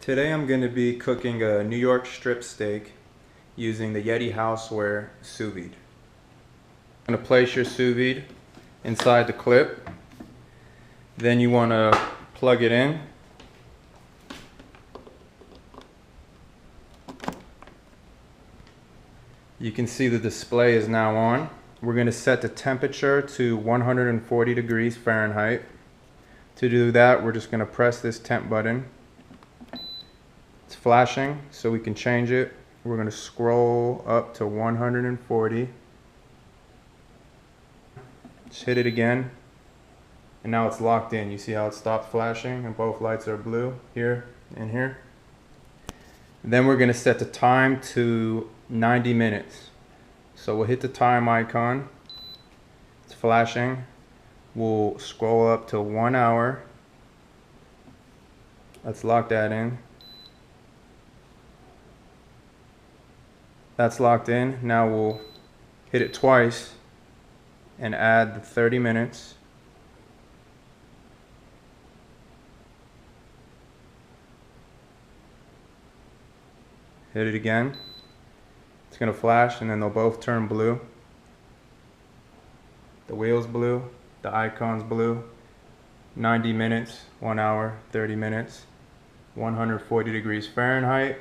Today I'm going to be cooking a New York strip steak using the Yedi Houseware Sous Vide. I'm going to place your sous vide inside the clip. Then you want to plug it in. You can see the display is now on. We're going to set the temperature to 140 degrees Fahrenheit. To do that, we're just going to press this temp button. It's flashing, so we can change it. We're going to scroll up to 140. Just hit it again. And now it's locked in. You see how it stopped flashing and both lights are blue here and here. And then we're going to set the time to 90 minutes. So we'll hit the time icon. It's flashing. We'll scroll up to 1 hour. Let's lock that in. That's locked in. Now we'll hit it twice and add the 30 minutes. Hit it again. It's going to flash and then they'll both turn blue. The wheel's blue, the icon's blue. 90 minutes, 1 hour, 30 minutes, 140 degrees Fahrenheit.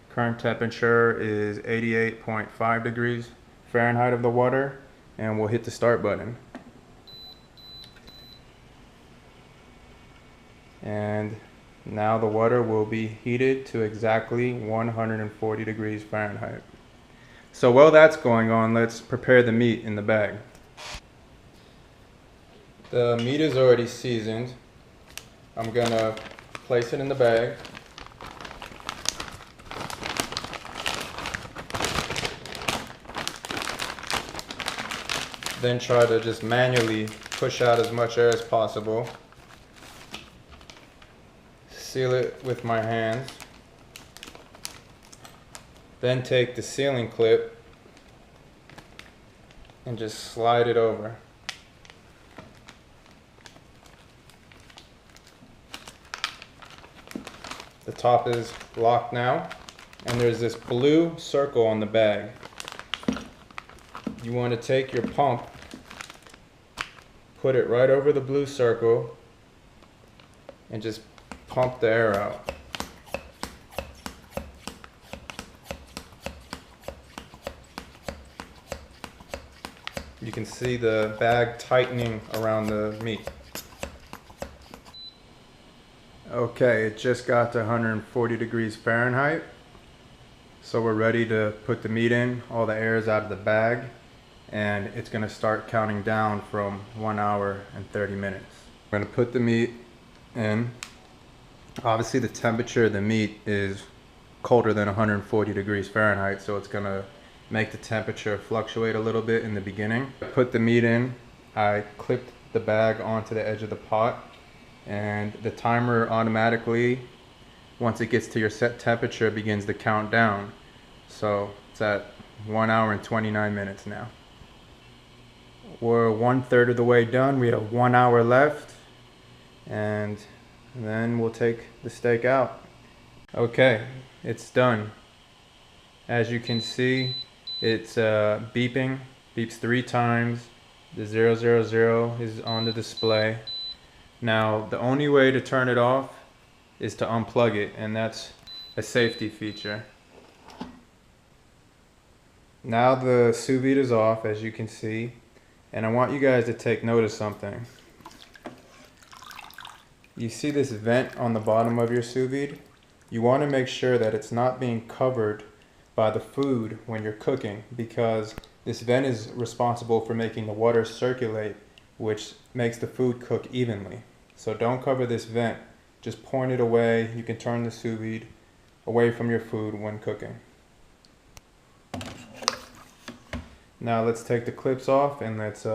Current temperature is 88.5 degrees Fahrenheit of the water, and we'll hit the start button. And now the water will be heated to exactly 140 degrees Fahrenheit. So while that's going on, let's prepare the meat in the bag. The meat is already seasoned. I'm gonna place it in the bag. Then try to just manually push out as much air as possible. Seal it with my hands. Then take the sealing clip and just slide it over. The top is locked now, and there's this blue circle on the bag. You want to take your pump, put it right over the blue circle, and just pump the air out. You can see the bag tightening around the meat. Okay, it just got to 140 degrees Fahrenheit. So we're ready to put the meat in. All the air is out of the bag. And it's going to start counting down from 1 hour and 30 minutes. We're going to put the meat in. Obviously the temperature of the meat is colder than 140 degrees Fahrenheit, so it's going to make the temperature fluctuate a little bit in the beginning. I put the meat in. I clipped the bag onto the edge of the pot, and the timer automatically, once it gets to your set temperature, begins to count down. So it's at 1 hour and 29 minutes now. We're 1/3 of the way done. We have 1 hour left, and then we'll take the steak out. Okay, it's done. As you can see, it's beeping, beeps 3 times. The 000 is on the display. Now, the only way to turn it off is to unplug it, and that's a safety feature. Now the sous vide is off, as you can see. And I want you guys to take note of something. You see this vent on the bottom of your sous vide? You want to make sure that it's not being covered by the food when you're cooking, because this vent is responsible for making the water circulate, which makes the food cook evenly. So don't cover this vent. Just point it away. You can turn the sous vide away from your food when cooking. Now let's take the clips off and let's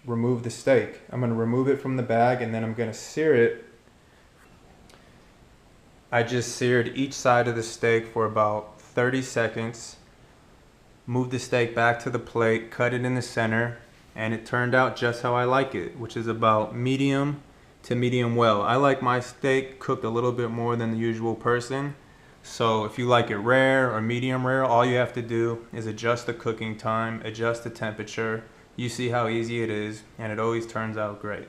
remove the steak. I'm going to remove it from the bag, and then I'm going to sear it. I just seared each side of the steak for about 30 seconds. Moved the steak back to the plate, cut it in the center, and it turned out just how I like it, which is about medium to medium well. I like my steak cooked a little bit more than the usual person. So if you like it rare or medium rare, all you have to do is adjust the cooking time, adjust the temperature. You see how easy it is, and it always turns out great.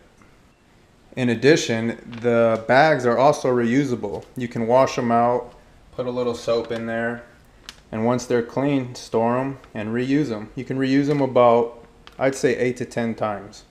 In addition, the bags are also reusable. You can wash them out, put a little soap in there, and once they're clean, store them and reuse them. You can reuse them about, I'd say, 8 to 10 times.